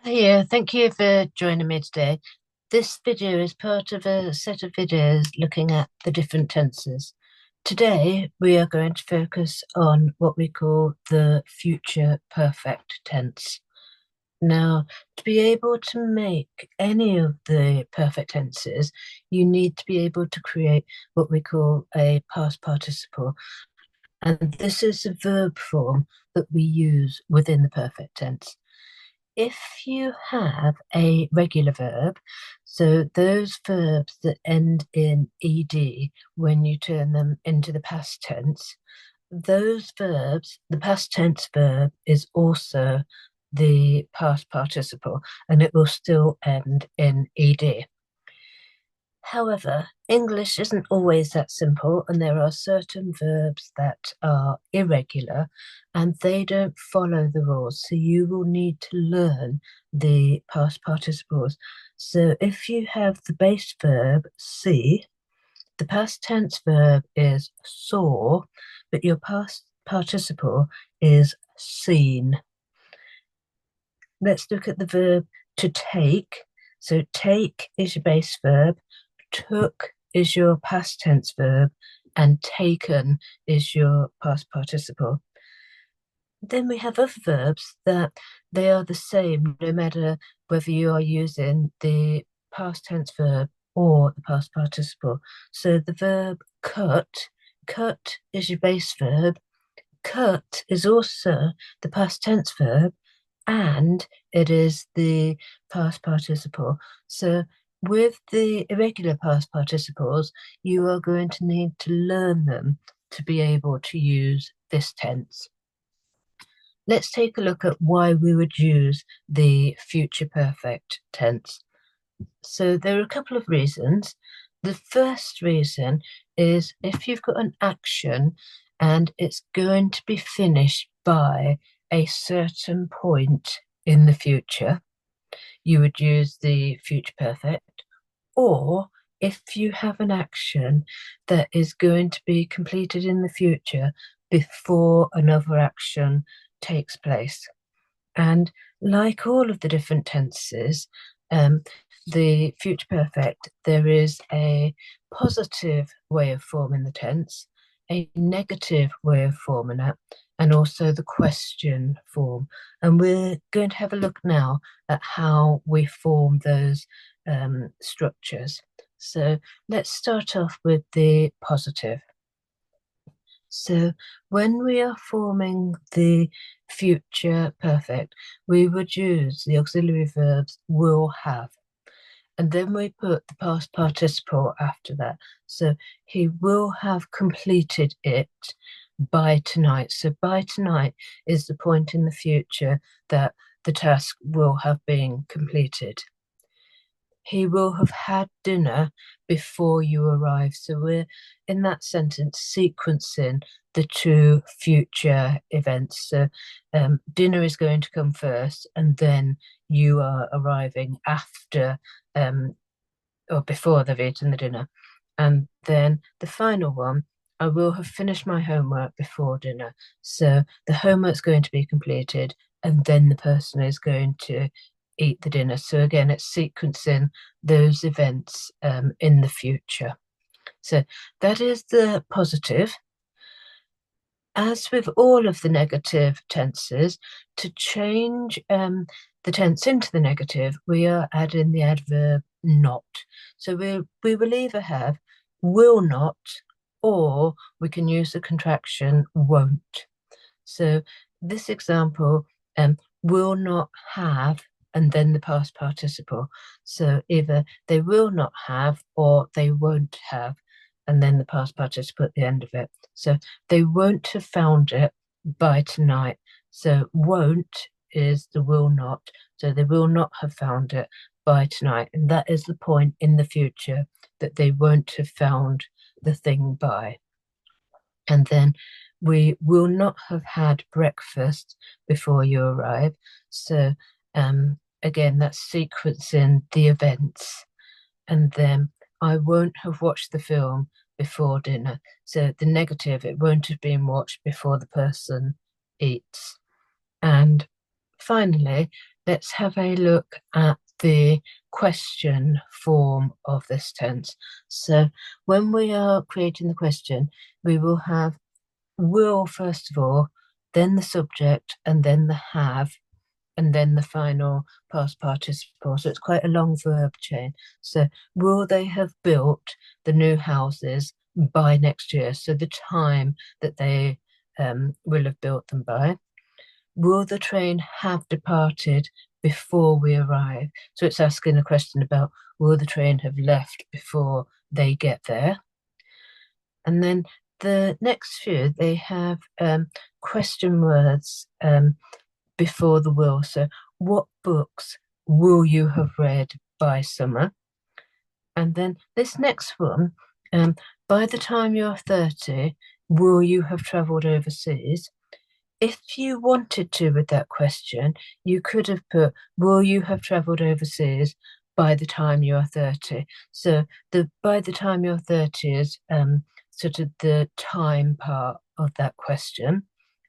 Yeah, thank you for joining me today. This video is part of a set of videos looking at the different tenses. Today, we are going to focus on what we call the future perfect tense. Now, to be able to make any of the perfect tenses, you need to be able to create what we call a past participle. And this is a verb form that we use within the perfect tense. If you have a regular verb, so those verbs that end in ed when you turn them into the past tense, those verbs, the past tense verb is also the past participle and it will still end in ed. However, English isn't always that simple, and there are certain verbs that are irregular and they don't follow the rules. So you will need to learn the past participles. So if you have the base verb see, the past tense verb is saw, but your past participle is seen. Let's look at the verb to take. So take is your base verb, took is your past tense verb, and taken is your past participle. Then we have other verbs that they are the same no matter whether you are using the past tense verb or the past participle. So the verb cut is your base verb, cut is also the past tense verb, and it is the past participle. So with the irregular past participles, you are going to need to learn them to be able to use this tense. Let's take a look at why we would use the future perfect tense. So there are a couple of reasons. The first reason is if you've got an action and it's going to be finished by a certain point in the future, you would use the future perfect. Or if you have an action that is going to be completed in the future before another action takes place. And like all of the different tenses, the future perfect, there is a positive way of forming the tense, a negative way of forming it, and also the question form. And we're going to have a look now at how we form those structures. So let's start off with the positive. So when we are forming the future perfect, we would use the auxiliary verbs will have. And then we put the past participle after that. So he will have completed it by tonight. So by tonight is the point in the future that the task will have been completed. He will have had dinner before you arrive. So we're in that sentence sequencing the two future events. So dinner is going to come first, and then you are arriving after or before they've eaten the dinner. And then the final one, I will have finished my homework before dinner. So the homework's going to be completed, and then the person is going to eat the dinner. So again, it's sequencing those events in the future. So that is the positive. As with all of the negative tenses, to change the tense into the negative, we are adding the adverb not. So we will either have will not, or we can use the contraction won't. So this example, will not have, and then the past participle. So either they will not have or they won't have, and then the past participle at the end of it. So they won't have found it by tonight. So won't is the will not. So they will not have found it by tonight. And that is the point in the future that they won't have found the thing by. And then we will not have had breakfast before you arrive. So again, that's sequencing the events. And then I won't have watched the film before dinner. So the negative, it won't have been watched before the person eats. And finally, let's have a look at the question form of this tense. So when we are creating the question, we will have will first of all, then the subject, and then the have, and then the final past participle. So it's quite a long verb chain. So will they have built the new houses by next year? So the time that they will have built them by. Will the train have departed before we arrive? So it's asking a question about will the train have left before they get there? And then the next few, they have question words before the will. So what books will you have read by summer? And then this next one, by the time you're 30, will you have travelled overseas? If you wanted to with that question, you could have put, will you have travelled overseas by the time you're 30? So the by the time you're 30 is sort of the time part of that question.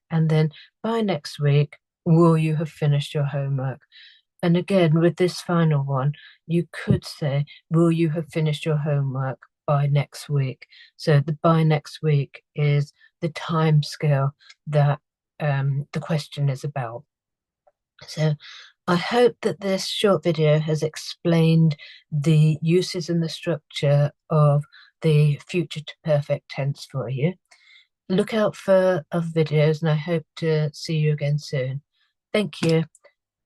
And then by next week, will you have finished your homework? And again, with this final one, you could say, will you have finished your homework by next week? So the by next week is the time scale that the question is about. So I hope that this short video has explained the uses and the structure of the future to perfect tense for you. Look out for other videos and I hope to see you again soon. Thank you.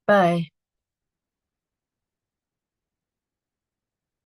Bye.